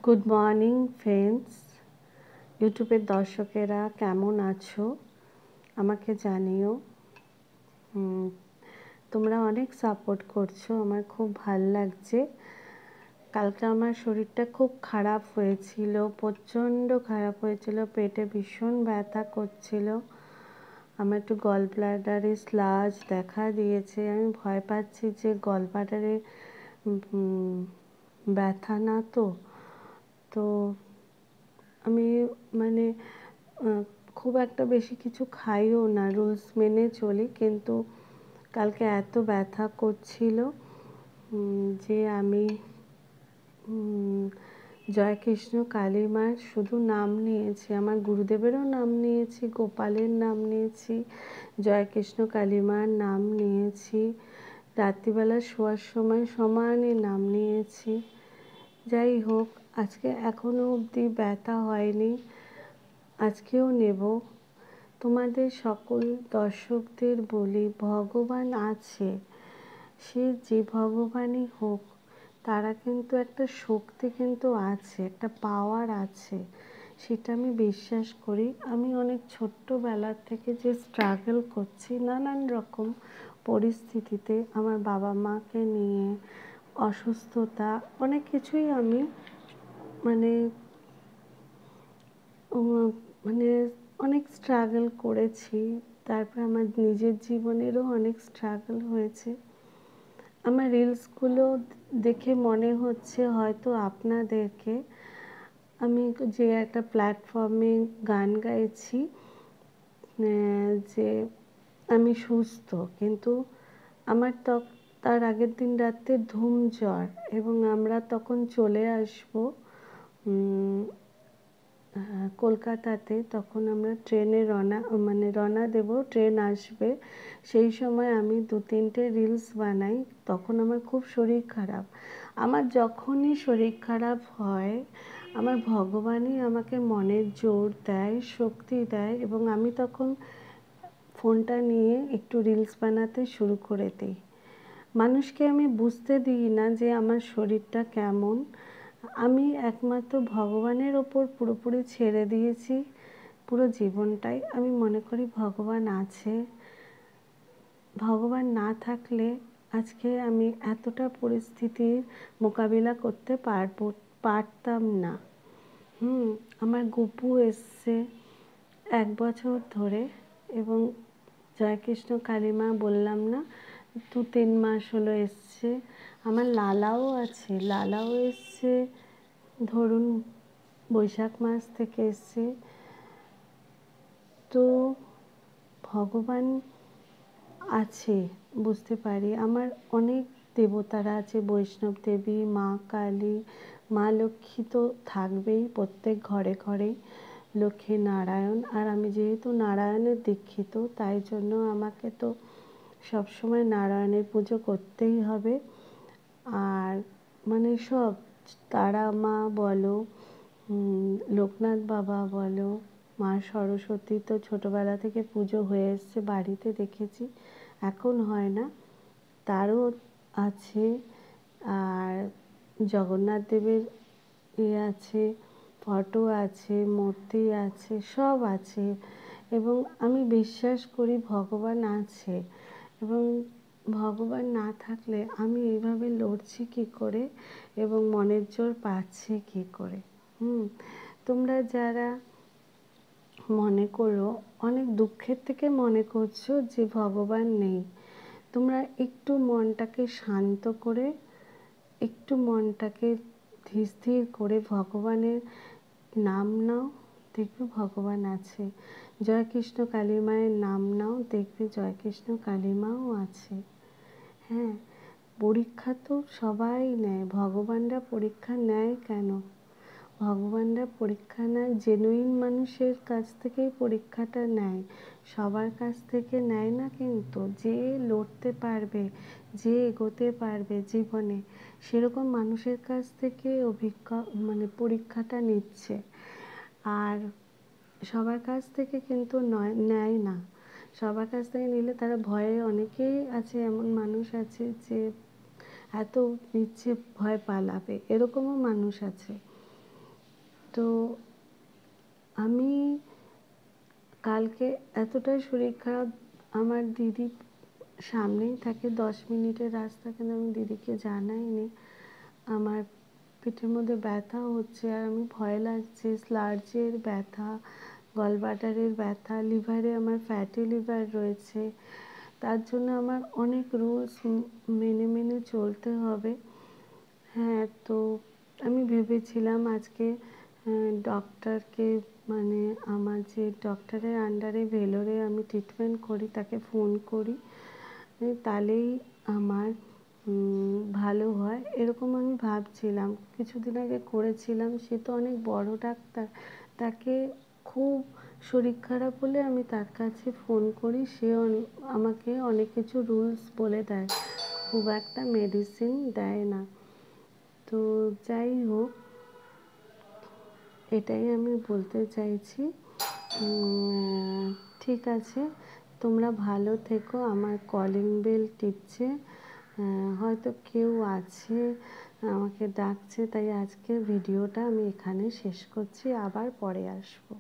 Good morning friends, ইউটিউবের দর্শকেরা কেমন আছো আমাকে জানিও। তোমরা অনেক সাপোর্ট করছো, আমার খুব ভাল লাগছে। কালকে আমার শরীরটা খুব খারাপ হয়েছিল, প্রচণ্ড খারাপ হয়েছিল, পেটে ভীষণ ব্যথা করছিল। আমার একটু গল ব্লাডারে স্লাজ দেখা দিয়েছে। আমি ভয় পাচ্ছি যে গল ব্লাডারে ব্যথা না তো আমি খুব একটা বেশি কিছু খাইও না, রুলস মেনে চলি, কিন্তু কালকে এত ব্যথা করছিল যে আমি জয়কৃষ্ণ কালী মার শুধু নাম নিয়েছি, আমার গুরুদেবেরও নাম নিয়েছি, গোপালের নাম নিয়েছি, জয়কৃষ্ণ কালী মার নাম নিয়েছি, রাত্রিবেলা শোয়ার সময় সমানে নাম নিয়েছি। যাই হোক, আজকে এখনও অবধি ব্যথা হয়নি, আজকেও নেব। তোমাদের সকল দর্শকদের বলি, ভগবান আছে, সে যে ভগবানই হোক, তারা কিন্তু একটা শক্তি কিন্তু আছে, একটা পাওয়ার আছে, সেটা আমি বিশ্বাস করি। আমি অনেক ছোট্টবেলার থেকে যে স্ট্রাগল করছি নানান রকম পরিস্থিতিতে, আমার বাবা মাকে নিয়ে অসুস্থতা, অনেক কিছুই আমি মানে অনেক স্ট্রাগল করেছি। তারপর আমার নিজের জীবনেরও অনেক স্ট্রাগল হয়েছে। আমার রিলসগুলো দেখে মনে হচ্ছে হয়তো আপনাদেরকে আমি যে একটা প্ল্যাটফর্মে গান গাইছি যে আমি সুস্থ, কিন্তু আমার তার আগের দিন রাতে ধুম জ্বর, এবং আমরা তখন চলে আসবো কলকাতাতে। তখন আমরা ট্রেনে রওনা দেব, ট্রেন আসবে, সেই সময় আমি 2-3টে রিলস বানাই। তখন আমার খুব শরীর খারাপ। আমার যখনই শরীর খারাপ হয়, আমার ভগবানই আমাকে মনের জোর দেয়, শক্তি দেয়, এবং আমি তখন ফোনটা নিয়ে একটু রিলস বানাতে শুরু করে দিই। মানুষকে আমি বুঝতে দিই না যে আমার শরীরটা কেমন। আমি একমাত্র ভগবানের ওপর পুরোপুরি ছেড়ে দিয়েছি পুরো জীবনটাই। আমি মনে করি ভগবান আছে, ভগবান না থাকলে আজকে আমি এতটা পরিস্থিতির মোকাবিলা করতে পারতাম না। আমার গপু এসছে 1 বছর ধরে, এবং জয়কৃষ্ণ কালী মা বললাম না, 2-3 মাস হলো এসছে। আমার লালাও আছে, লালাও এসছে ধরুন বৈশাখ মাস থেকে এসছে। তো ভগবান আছে বুঝতে পারি। আমার অনেক দেবতারা আছে, বৈষ্ণব দেবী, মা কালী, মা লক্ষ্মী তো থাকবেই প্রত্যেক ঘরে ঘরেই, লক্ষ্মী নারায়ণ। আর আমি যেহেতু নারায়ণের দীক্ষিত, তাই জন্য আমাকে তো সবসময় নারায়ণের পুজো করতেই হবে। আর সব তারা মা বলো, লোকনাথ বাবা বলো, মা সরস্বতী তো ছোটোবেলা থেকে পুজো হয়ে এসছে, বাড়িতে দেখেছি, এখন হয় না, তারও আছে। আর জগন্নাথ দেবের আছে, ফটো আছে, মূর্তি আছে, সব আছে, এবং আমি বিশ্বাস করি ভগবান আছে। এবং ভগবান না থাকলে আমি এইভাবে লড়ছি কী করে, এবং মনের জোর পাচ্ছি কী করে। তোমরা যারা মনে করো, অনেক দুঃখের থেকে মনে করছো যে ভগবান নেই, তোমরা একটু মনটাকে শান্ত করে, একটু মনটাকে স্থির করে ভগবানের নাম নাও, দেখবে ভগবান আছে। জয়কৃষ্ণ কালী মায়ের নাম নাও, দেখবে জয়কৃষ্ণ কালী মাও আছে। হ্যাঁ, পরীক্ষা তো সবাই নেয়, ভগবানরা পরীক্ষা নেয় কেন? ভগবানরা পরীক্ষা নেয় জেনুইন মানুষের কাছ থেকেই পরীক্ষাটা নেয়, সবার কাছ থেকে নেয় না। কিন্তু যে লড়তে পারবে, যে এগোতে পারবে জীবনে, সেরকম মানুষের কাছ থেকে পরীক্ষাটা নিচ্ছে। আর সবার কাছ থেকে কিন্তু নেয় না। সবার কাছ থেকে নিলে তারা ভয়ে, অনেকেই আছে, এমন মানুষ আছে যে এত নিচ্ছে ভয় পালাবে, এরকমও মানুষ আছে। তো আমি কালকে এতটাই শরীর খারাপ, আমার দিদি সামনেই থাকে, 10 মিনিটের রাস্তা, কিন্তু আমি দিদিকে জানাইনি। আমার পেটের মধ্যে ব্যথা হচ্ছে আর আমি ভয় লাগছে, স্লার্জের ব্যথা, গলব্লাডারের ব্যথা, লিভারে আমার ফ্যাটি লিভার রয়েছে, তার জন্য আমার অনেক রুলস মেনে মেনে চলতে হবে। হ্যাঁ, তো আমি ভেবেছিলাম আজকে ডক্টরকে, মানে আমার যে ডক্টরের আন্ডারে ভেলোরে আমি ট্রিটমেন্ট করি তাকে ফোন করি, তাহলেই আমার ভালো হয় এরকম আমি ভাবছিলাম। কিছুদিন আগে করেছিলাম, সে তো অনেক বড় ডাক্তার, তাকে খুব শরীর খারাপ হলে আমি তার কাছে ফোন করি, সে আমাকে অনেক কিছু রুলস বলে দেয়, খুব একটা মেডিসিন দেয় না। তো যাই হোক, এটাই আমি বলতে চাইছি। ঠিক আছে, তোমরা ভালো থেকো। আমার কলিং বেল টিপছে, হয়তো কেউ আছে আমাকে ডাকছে, তাই আজকের ভিডিওটা আমি এখানে শেষ করছি, আবার পরে আসবো।